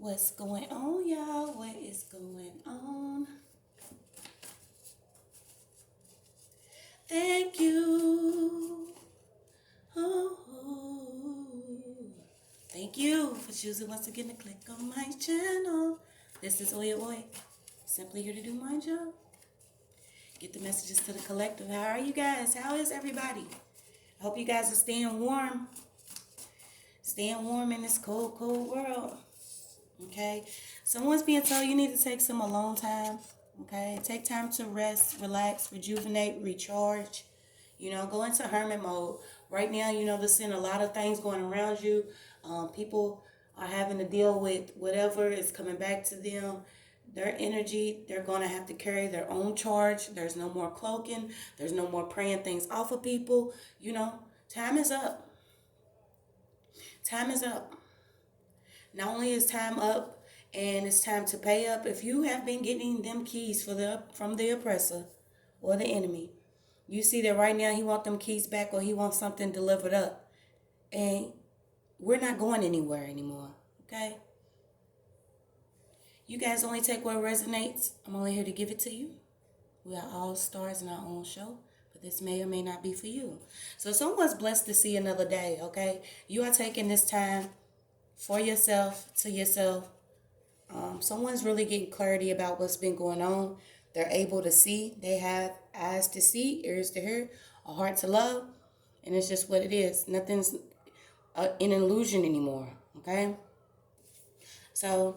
What's going on, y'all? What is going on? Thank you. Oh, thank you for choosing once again to click on my channel. This is OYAOY. Simply here to do my job. Get the messages to the collective. How are you guys? How is everybody? I hope you guys are staying warm. Staying warm in this cold, cold world. Okay? Someone's being told you need to take some alone time. Okay? Take time to rest, relax, rejuvenate, recharge. Go into hermit mode. Right now, there's seeing a lot of things going around you. People are having to deal with whatever is coming back to them. Their energy, they're going to have to carry their own charge. There's no more cloaking. There's no more praying things off of people. Time is up. Time is up. Not only is time up and it's time to pay up, if you have been getting them keys from the oppressor or the enemy, you see that right now he wants them keys back or he wants something delivered up. And we're not going anywhere anymore, okay? You guys only take what resonates. I'm only here to give it to you. We are all stars in our own show, but this may or may not be for you. So someone's blessed to see another day, okay? You are taking this time for yourself, to yourself. Someone's really getting clarity about what's been going on. They're able to see. They have eyes to see, ears to hear, a heart to love. And it's just what it is. Nothing's an illusion anymore, okay? So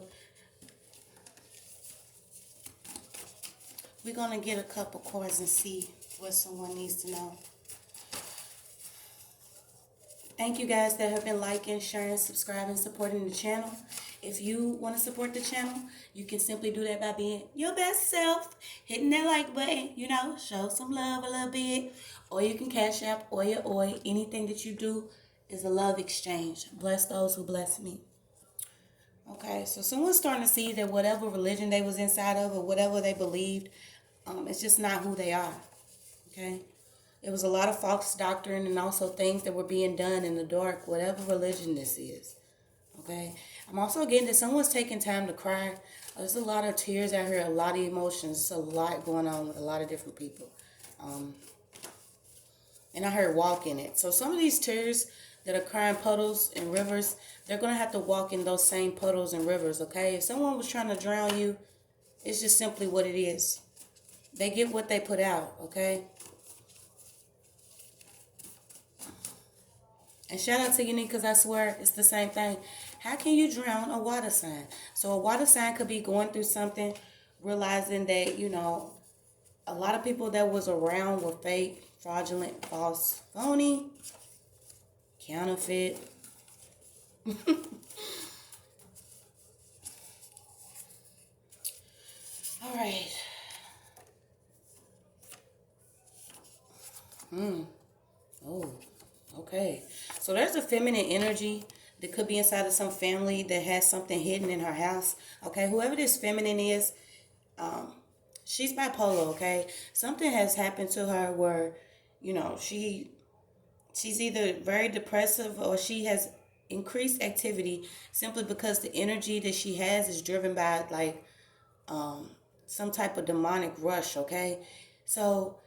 we're going to get a couple cards and see what someone needs to know. Thank you guys that have been liking, sharing, subscribing, supporting the channel. If you want to support the channel, you can simply do that by being your best self, hitting that like button, show some love a little bit. Or you can Cash App, OYAOY. Anything that you do is a love exchange. Bless those who bless me. Okay, so someone's starting to see that whatever religion they was inside of or whatever they believed, it's just not who they are. Okay? It was a lot of false doctrine and also things that were being done in the dark, whatever religion this is. Okay? I'm also getting that someone's taking time to cry. There's a lot of tears out here, a lot of emotions. There's a lot going on with a lot of different people. And I heard walk in it. So some of these tears that are crying puddles and rivers, they're going to have to walk in those same puddles and rivers, okay? If someone was trying to drown you, it's just simply what it is. They get what they put out, okay? And shout out to Unique, because I swear it's the same thing. How can you drown a water sign? So a water sign could be going through something, realizing that, a lot of people that was around were fake, fraudulent, false, phony, counterfeit. All right. Oh, okay. So there's a feminine energy that could be inside of some family that has something hidden in her house. Okay, whoever this feminine is, she's bipolar, okay? Something has happened to her where, she's either very depressive or she has increased activity simply because the energy that she has is driven by some type of demonic rush, okay? So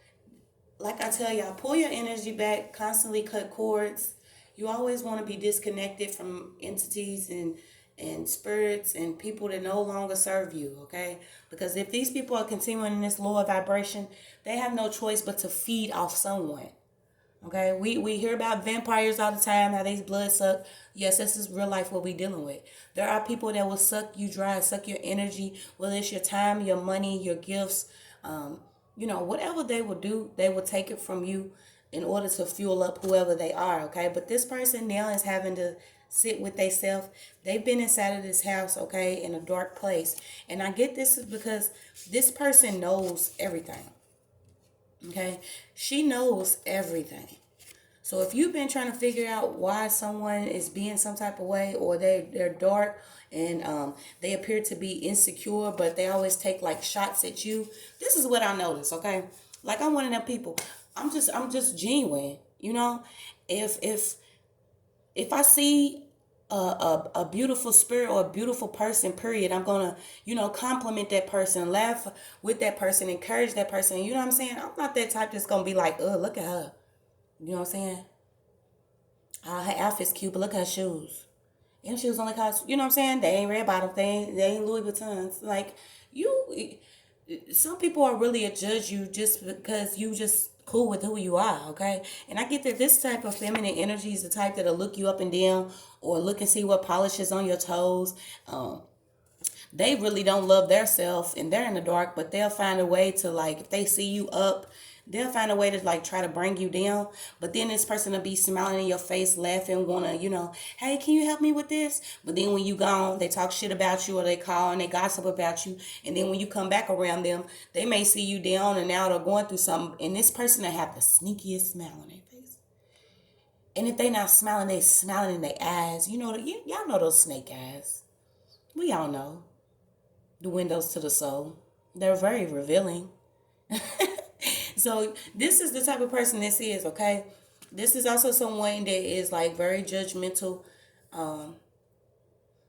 like I tell y'all, pull your energy back, constantly cut cords. You always want to be disconnected from entities and spirits and people that no longer serve you, okay? Because if these people are continuing in this lower vibration, they have no choice but to feed off someone, okay? We hear about vampires all the time, how they blood suck. Yes, this is real life what we dealing with. There are people that will suck you dry, suck your energy, whether it's your time, your money, your gifts, whatever they will do, they will take it from you in order to fuel up whoever they are, okay? But this person now is having to sit with themselves. They've been inside of this house, okay, in a dark place. And I get this is because this person knows everything, okay? She knows everything. So if you've been trying to figure out why someone is being some type of way, or they're dark and they appear to be insecure, but they always take like shots at you, this is what I notice, okay? Like I'm one of them people. I'm just genuine, If I see a beautiful spirit or a beautiful person, period. I'm gonna, compliment that person, laugh with that person, encourage that person. You know what I'm saying? I'm not that type that's gonna be like, oh, look at her. You know what I'm saying? Her outfit's cute, but look at her shoes. Them shoes only cost, you know what I'm saying? They ain't red bottom, they ain't Louis Vuittons. Like, you, some people are really a judge you just because you just cool with who you are, okay? And I get that this type of feminine energy is the type that'll look you up and down or look and see what polish is on your toes. They really don't love their self and they're in the dark, but they'll find a way to, like, if they see you up, they'll find a way to, like, try to bring you down. But then this person will be smiling in your face, laughing, wanna, hey, can you help me with this? But then when you gone, they talk shit about you or they call and they gossip about you. And then when you come back around them, they may see you down and out or going through something, and this person will have the sneakiest smile on their face. And if they not smiling, they smiling in their eyes. Y'all know those snake eyes. We all know the windows to the soul. They're very revealing. So this is the type of person this is, okay? This is also someone that is, like, very judgmental.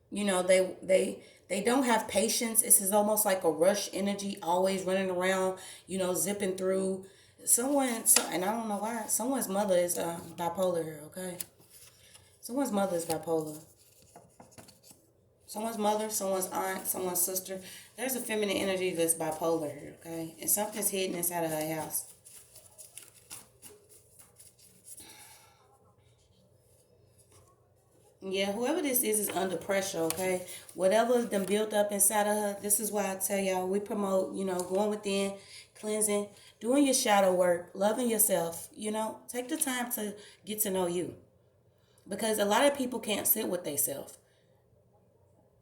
They don't have patience. This is almost like a rush energy, always running around, zipping through. And I don't know why, someone's mother is bipolar here, okay? Someone's mother is bipolar. Someone's mother, someone's aunt, someone's sister. There's a feminine energy that's bipolar here, okay? And something's hidden inside of her house. Yeah, whoever this is under pressure, okay? Whatever's been built up inside of her, this is why I tell y'all, we promote, going within, cleansing, doing your shadow work, loving yourself, take the time to get to know you. Because a lot of people can't sit with themselves.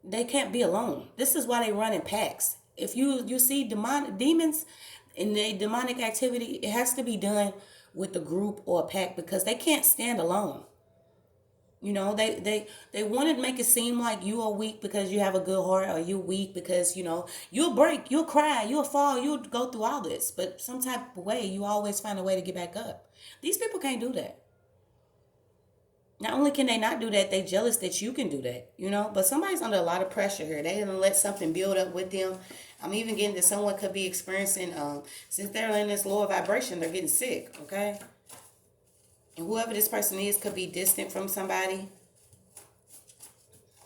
They can't be alone. This is why they run in packs. If you see demons in the demonic activity, it has to be done with a group or a pack because they can't stand alone. They want to make it seem like you are weak because you have a good heart, or you weak because you'll break, you'll cry, you'll fall, you'll go through all this, but some type of way you always find a way to get back up. These people can't do that. Not only can they not do that, they jealous that you can do that, But somebody's under a lot of pressure here. They gonna let something build up with them. I'm even getting that someone could be experiencing, since they're in this lower vibration, they're getting sick, okay? And whoever this person is could be distant from somebody.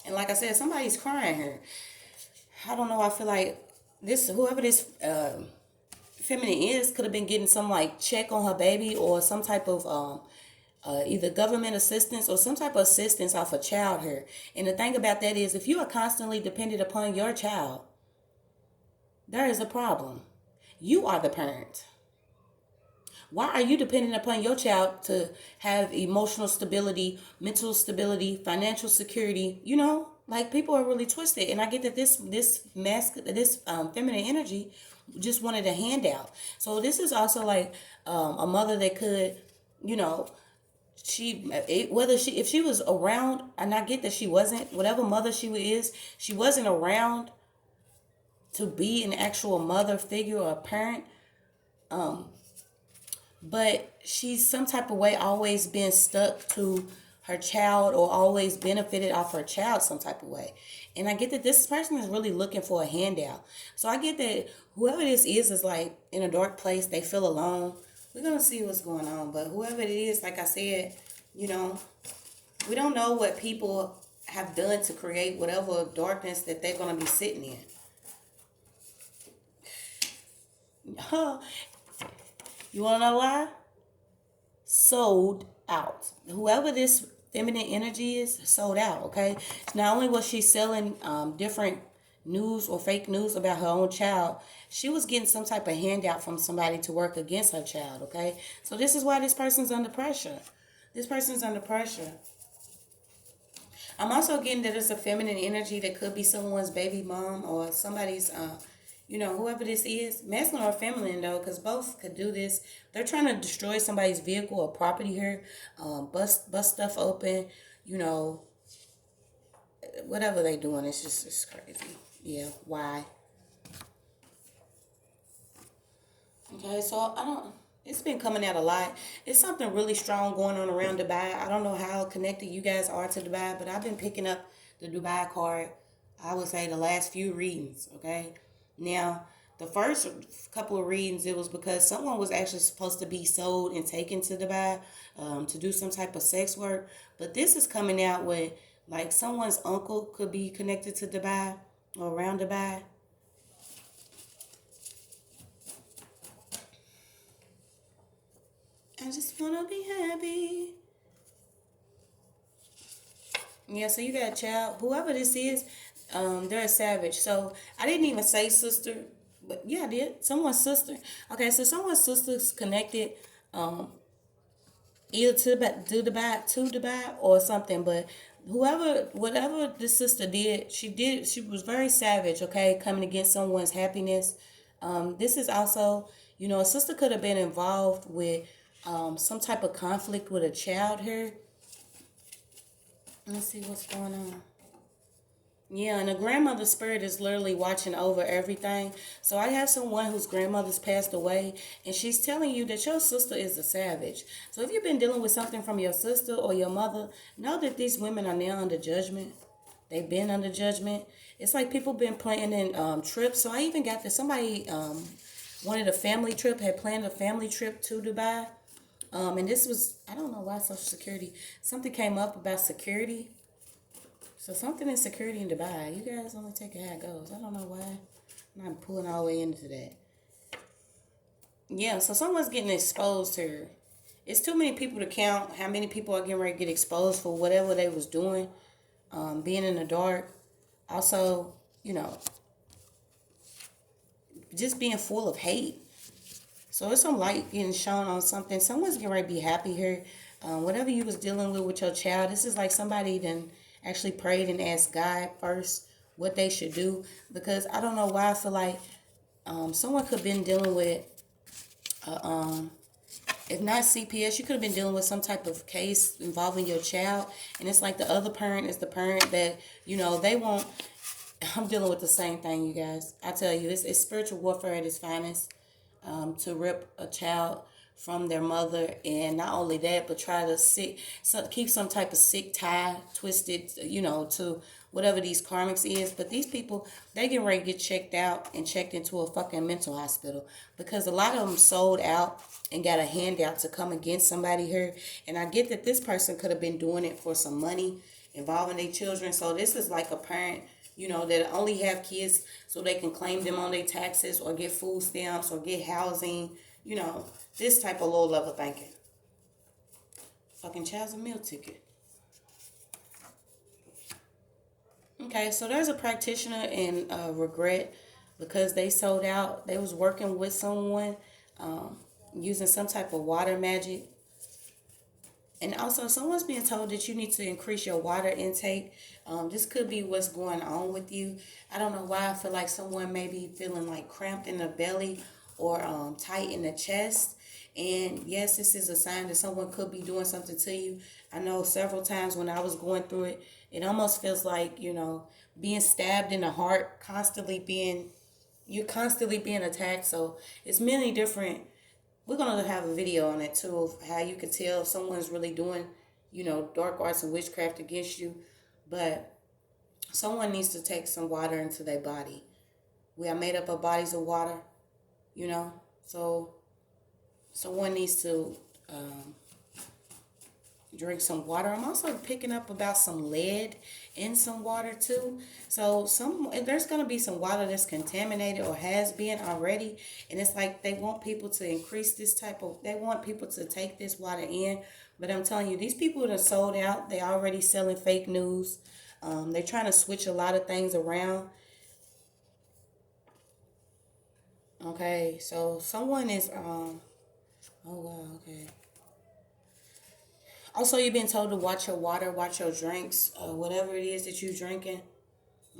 And like I said, somebody's crying here. I don't know, I feel like whoever this feminine is could have been getting some, like, check on her baby or some type of either government assistance or some type of assistance off a child here. And the thing about that is, if you are constantly dependent upon your child, there is a problem. You are the parent. Why are you dependent upon your child to have emotional stability, mental stability, financial security? Like, people are really twisted. And I get that this feminine energy just wanted a handout. So this is also like a mother that could, if she was around, and I get that she wasn't, whatever mother she wasn't around to be an actual mother figure or a parent, but she's some type of way always been stuck to her child or always benefited off her child some type of way. And I get that this person is really looking for a handout. So I get that whoever this is like in a dark place, they feel alone. We're going to see what's going on. But whoever it is, like I said, we don't know what people have done to create whatever darkness that they're going to be sitting in. You want to know why? Sold out. Whoever this feminine energy is, sold out, okay? Not only was she selling different news or fake news about her own child, she was getting some type of handout from somebody to work against her child, okay? So this is why this person's under pressure. This person's under pressure. I'm also getting that it's a feminine energy that could be someone's baby mom or somebody's, whoever this is. Masculine or feminine, though, because both could do this. They're trying to destroy somebody's vehicle or property here, bust stuff open, whatever they doing. It's crazy. Yeah, why? Okay, so It's been coming out a lot. It's something really strong going on around Dubai. I don't know how connected you guys are to Dubai, but I've been picking up the Dubai card, I would say, the last few readings, okay? Now, the first couple of readings, it was because someone was actually supposed to be sold and taken to Dubai to do some type of sex work. But this is coming out with, like, someone's uncle could be connected to Dubai or around Dubai. I just want to be happy. Yeah, so you got a child. Whoever this is, they're a savage. So I didn't even say sister, but yeah, I did. Someone's sister. Okay, so someone's sister's connected, um, either to Dubai or something. But whatever this sister did, she was very savage. Okay, coming against someone's happiness. This is also, a sister could have been involved with some type of conflict with a child here. Let's see what's going on. Yeah, and the grandmother spirit is literally watching over everything. So I have someone whose grandmother's passed away, and she's telling you that your sister is a savage. So if you've been dealing with something from your sister or your mother, know that these women are now under judgment. They've been under judgment. It's like people been planning trips. So I even got that somebody wanted a family trip, had planned a family trip to Dubai. And this was, I don't know why Social Security, something came up about security. So something in security in Dubai. You guys only take it how it goes. I don't know why. I'm not pulling all the way into that. Yeah, so someone's getting exposed here. It's too many people to count how many people are getting ready to get exposed for whatever they was doing, being in the dark. Also, just being full of hate. So it's some light getting shown on something. Someone's getting ready to be happy here. Whatever you was dealing with your child, this is like somebody then actually prayed and asked God first what they should do. Because I don't know why I feel like someone could have been dealing with, if not CPS, you could have been dealing with some type of case involving your child. And it's like the other parent is the parent that, they won't. I'm dealing with the same thing, you guys. I tell you, it's spiritual warfare at its finest. To rip a child from their mother, and not only that, but try to keep some type of sick tie twisted, to whatever these karmics is. But these people, they get ready to get checked out and checked into a fucking mental hospital, because a lot of them sold out and got a handout to come against somebody here. And I get that this person could have been doing it for some money involving their children. So this is like a parent, that only have kids so they can claim them on their taxes or get food stamps or get housing, this type of low level thinking. Fucking child's a meal ticket. Okay, so there's a practitioner in regret because they sold out. They was working with someone using some type of water magic. And also, someone's being told that you need to increase your water intake. This could be what's going on with you. I don't know why I feel like someone may be feeling like cramped in the belly or tight in the chest. And yes, this is a sign that someone could be doing something to you. I know several times when I was going through it, it almost feels like, being stabbed in the heart, you're constantly being attacked. So it's many different. We're going to have a video on it too, of how you can tell if someone's really doing, dark arts and witchcraft against you. But someone needs to take some water into their body. We are made up of bodies of water, so someone needs to drink some water. I'm also picking up about some lead in some water too. So there's going to be some water that's contaminated or has been already. And it's like they want people to increase they want people to take this water in. But I'm telling you, these people that are sold out, they already selling fake news. They're trying to switch a lot of things around. Okay, so someone is, oh wow, okay. Also, you've been told to watch your water, watch your drinks, whatever it is that you're drinking.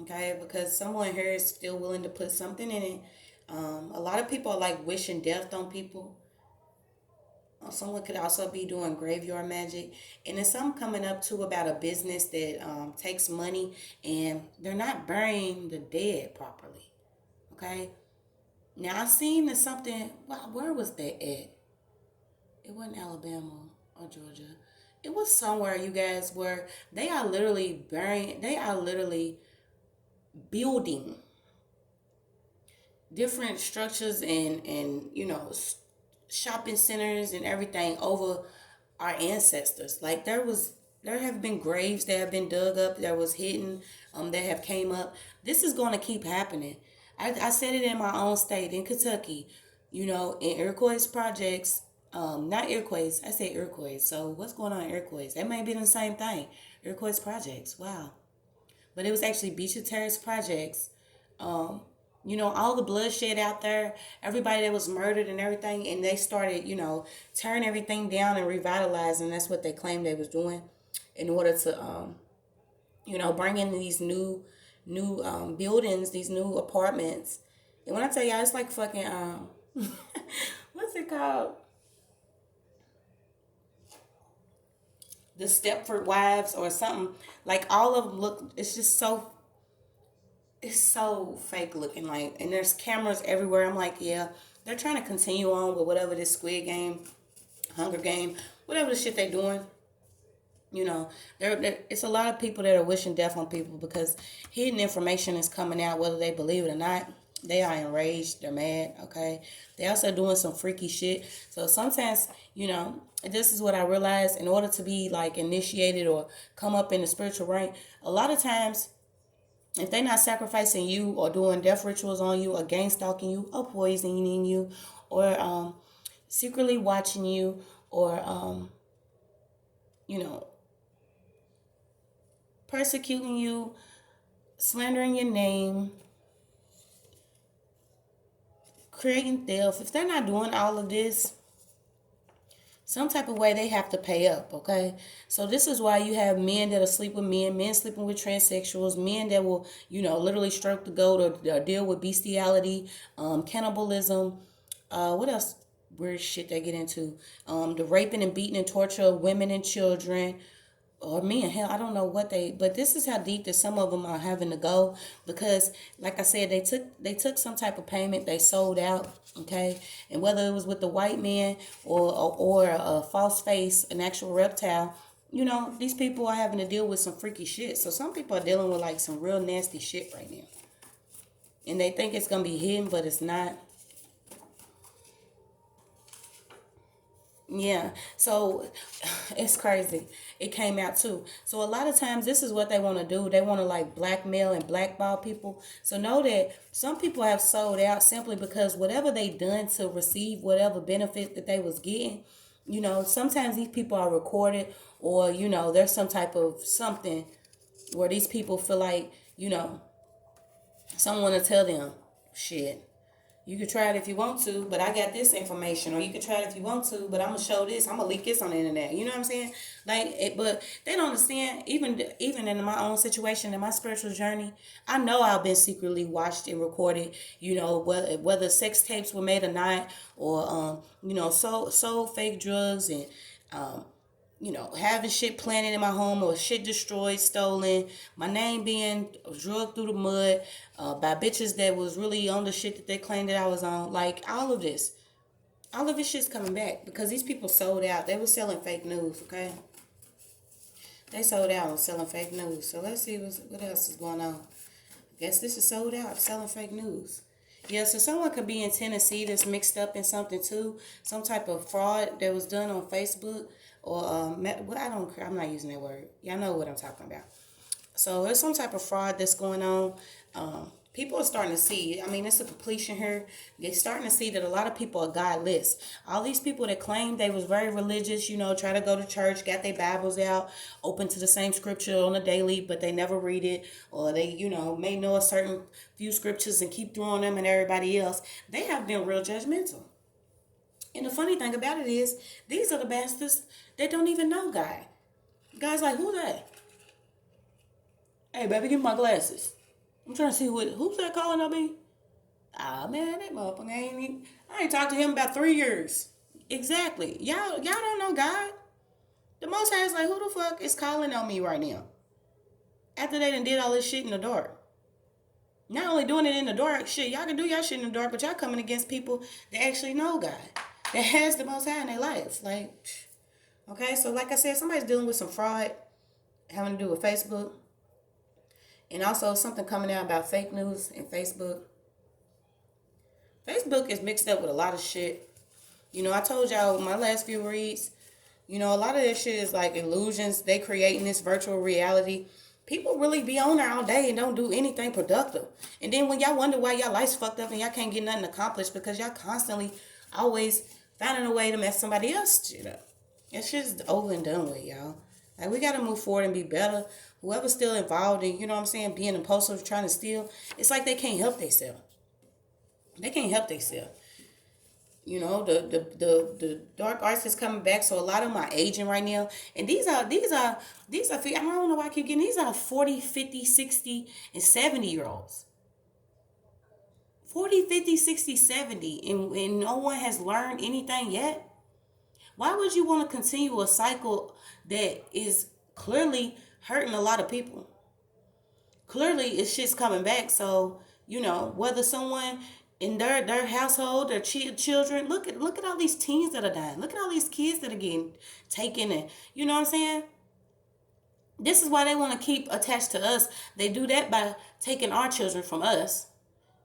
Okay, because someone here is still willing to put something in it. A lot of people are like wishing death on people. Someone could also be doing graveyard magic. And there's some coming up too about a business that takes money and they're not burying the dead properly. Okay. Now I seen that something. Wow, where was that at? It wasn't Alabama or Georgia. It was somewhere, you guys, where they are literally burying, they are literally building different structures and shopping centers and everything over our ancestors. Like there have been graves that have been dug up that was hidden, that have came up. This is going to keep happening. I said it in my own state in Kentucky, in Iroquois projects. Not Iroquois. I said Iroquois. So what's going on in Iroquois? That may be the same thing. Iroquois projects. Wow. But it was actually Beach Terrace projects. Um, all the bloodshed out there, everybody that was murdered and everything, and they started, tearing everything down and revitalizing. That's what they claimed they was doing in order to, bring in these new buildings, these new apartments. And when I tell y'all, it's like fucking, what's it called? The Stepford Wives or something. Like all of them look, it's so fake looking, like, and there's cameras everywhere. I'm like, yeah, they're trying to continue on with whatever this Squid Game, Hunger Game, whatever the shit they're doing. It's a lot of people that are wishing death on people because hidden information is coming out, whether they believe it or not. They are enraged. They're mad. Okay. They also doing some freaky shit. So sometimes, this is what I realized. In order to be like initiated or come up in the spiritual rank, a lot of times, if they're not sacrificing you or doing death rituals on you or gang stalking you or poisoning you or secretly watching you or, you know, persecuting you, slandering your name, creating theft, if they're not doing all of this, some type of way they have to pay up, okay? So this is why you have men that'll sleep with men sleeping with transsexuals, men that will, literally stroke the goat or deal with bestiality, cannibalism, what else weird shit they get into? The raping and beating and torture of women and children, or men, hell, I don't know but this is how deep that some of them are having to go because, like I said, they took some type of payment, they sold out, okay, and whether it was with the white man or a false face, an actual reptile, these people are having to deal with some freaky shit. So some people are dealing with like some real nasty shit right now, and they think it's gonna be hidden, but it's not. Yeah, so it's crazy. It came out too. So a lot of times this is what they want to do. They want to like blackmail and blackball people. So know that some people have sold out simply because whatever they done to receive whatever benefit that they was getting, sometimes these people are recorded or, there's some type of something where these people feel like, someone to tell them shit. You could try it if you want to, but I got this information. Or you could try it if you want to, but I'm gonna show this. I'm gonna leak this on the internet. You know what I'm saying? But they don't understand. Even in my own situation, in my spiritual journey, I know I've been secretly watched and recorded. Whether sex tapes were made or not, or sold fake drugs and having shit planted in my home or shit destroyed, stolen, my name being drugged through the mud by bitches that was really on the shit that they claimed that I was on. Like, all of this. All of this shit's coming back because these people sold out. They were selling fake news, okay? They sold out on selling fake news. So let's see what else is going on. I guess this is sold out, selling fake news. Yeah, so someone could be in Tennessee that's mixed up in something too. Some type of fraud that was done on Facebook or, I don't care. I'm not using that word. Y'all know what I'm talking about. So there's some type of fraud that's going on. People are starting to see, it's a completion here. They're starting to see that a lot of people are godless. All these people that claim they was very religious, try to go to church, got their Bibles out, open to the same scripture on a daily, but they never read it. Or they, may know a certain few scriptures and keep throwing them at everybody else. They have been real judgmental. And the funny thing about it is, these are the bastards that don't even know God. God's like, who that? Hey, baby, give me my glasses. I'm trying to see who's that calling on me? Ah, man, that motherfucker I ain't talked to him about 3 years. Exactly. Y'all don't know God. The Most High is like, who the fuck is calling on me right now? After they done did all this shit in the dark. Not only doing it in the dark, shit, y'all can do y'all shit in the dark, but y'all coming against people that actually know God. that has the Most High in their life. Like, okay, so like I said, somebody's dealing with some fraud having to do with Facebook. And also something coming out about fake news and Facebook. Facebook is mixed up with a lot of shit. You know, I told y'all my last few reads, you know, a lot of this shit is like illusions. They creating this virtual reality. People really be on there all day and don't do anything productive. And then when y'all wonder why y'all life's fucked up and y'all can't get nothing accomplished because y'all constantly always finding a way to mess somebody else shit up. That shit's over and done with, y'all. Like, we gotta move forward and be better. Whoever's still involved in, you know what I'm saying, being impulsive, trying to steal, it's like they can't help themselves. They can't help themselves. You know, the dark arts is coming back, so a lot of them are aging right now. And I don't know why I keep getting, these are 40, 50, 60, and 70 year olds. 40, 50, 60, 70, and no one has learned anything yet. Why would you want to continue a cycle that is clearly hurting a lot of people? Clearly, it's shit's coming back. So, you know, whether someone in their household, their children, look at all these teens that are dying. Look at all these kids that are getting taken, and you know what I'm saying? This is why they want to keep attached to us. They do that by taking our children from us.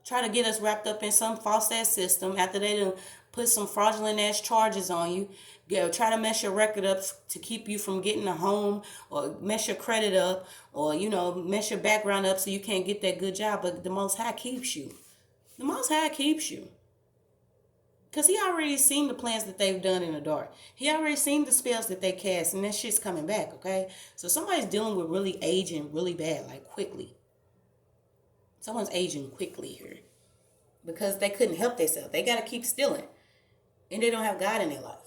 Try to get us wrapped up in some false ass system after they done put some fraudulent ass charges on you. Try to mess your record up to keep you from getting a home, or mess your credit up, or, you know, mess your background up so you can't get that good job. But the Most High keeps you. The Most High keeps you. Because he already seen the plans that they've done in the dark. He already seen the spells that they cast, and that shit's coming back, okay? So somebody's dealing with really aging really bad, like quickly. Someone's aging quickly here. Because they couldn't help themselves. They got to keep stealing. And they don't have God in their life.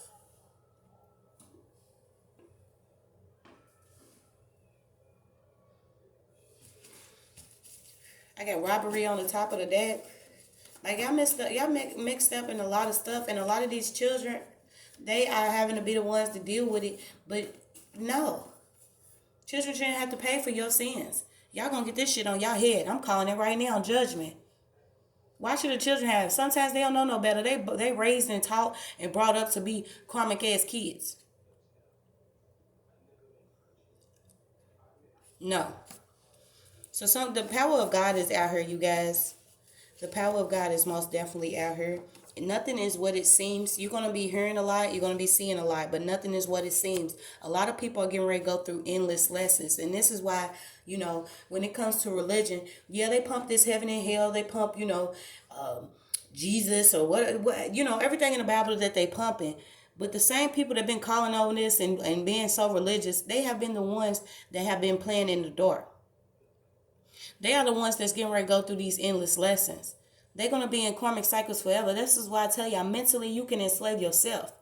I got robbery on the top of the deck. Like, y'all mixed up in a lot of stuff, and a lot of these children, they are having to be the ones to deal with it. But no, children shouldn't have to pay for your sins. Y'all gonna get this shit on y'all head. I'm calling it right now, judgment. Why should the children have? Sometimes they don't know no better. They raised and taught and brought up to be karmic ass kids. No. So the power of God is out here, you guys. The power of God is most definitely out here. Nothing is what it seems. You're going to be hearing a lot. You're going to be seeing a lot. But nothing is what it seems. A lot of people are getting ready to go through endless lessons. And this is why, you know, when it comes to religion, yeah, they pump this heaven and hell. They pump, you know, Jesus or what, you know, everything in the Bible that they pumping. But the same people that have been calling on this and being so religious, they have been the ones that have been playing in the dark. They are the ones that's getting ready to go through these endless lessons. They're going to be in karmic cycles forever. This is why I tell y'all, mentally, you can enslave yourself.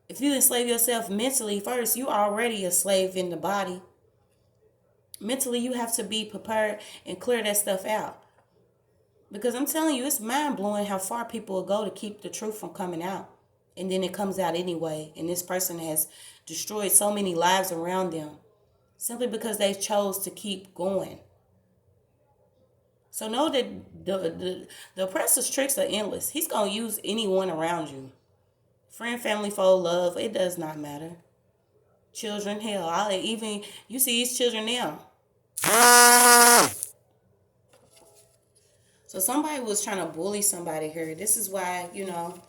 If you enslave yourself mentally first, you are already a slave in the body. Mentally, you have to be prepared and clear that stuff out. Because I'm telling you, it's mind-blowing how far people will go to keep the truth from coming out. And then it comes out anyway. And this person has destroyed so many lives around them simply because they chose to keep going. So know that the oppressor's tricks are endless. He's going to use anyone around you. Friend, family, foe, love, it does not matter. Children, hell, even, you see these children now. So somebody was trying to bully somebody here. This is why, you know,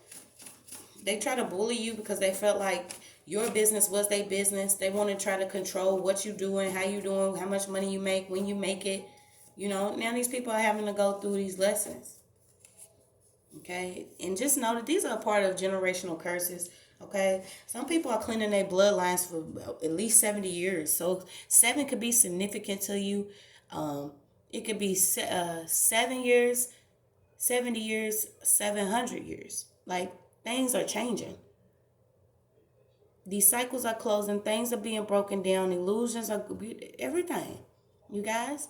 they try to bully you because they felt like your business was their business. They want to try to control what you doing, how you doing, how much money you make, when you make it. You know, now these people are having to go through these lessons. Okay? And just know that these are a part of generational curses. Okay? Some people are cleaning their bloodlines for at least 70 years. So 7 could be significant to you. It could be 7 years, 70 years, 700 years. Like, things are changing. These cycles are closing. Things are being broken down. Illusions are everything. You guys,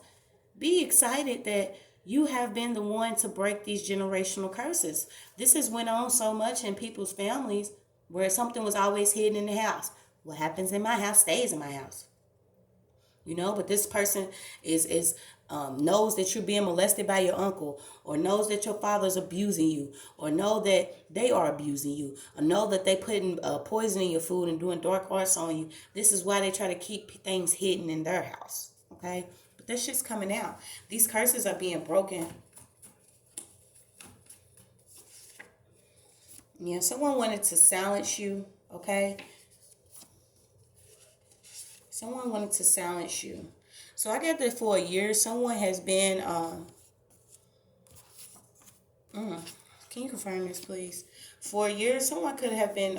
be excited that you have been the one to break these generational curses. This has went on so much in people's families where something was always hidden in the house. What happens in my house stays in my house. You know, but this person is knows that you're being molested by your uncle, or knows that your father's abusing you, or know that they are abusing you, or know that they putting poison in your food and doing dark arts on you. This is why they try to keep things hidden in their house, okay? But that shit's coming out. These curses are being broken. Yeah, someone wanted to silence you, okay? Someone wanted to silence you. So I got that for a year. Someone has been, can you confirm this, please? For a year, someone could have been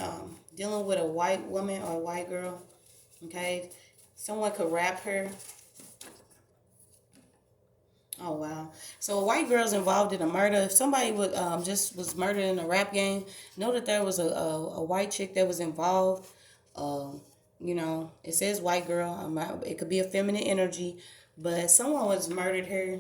dealing with a white woman or a white girl, okay? Someone could rap her. Oh, wow. So a white girl's involved in a murder. If somebody would just was murdered in a rap game, know that there was a white chick that was involved. You know, it says white girl. It could be a feminine energy, but someone was murdered here.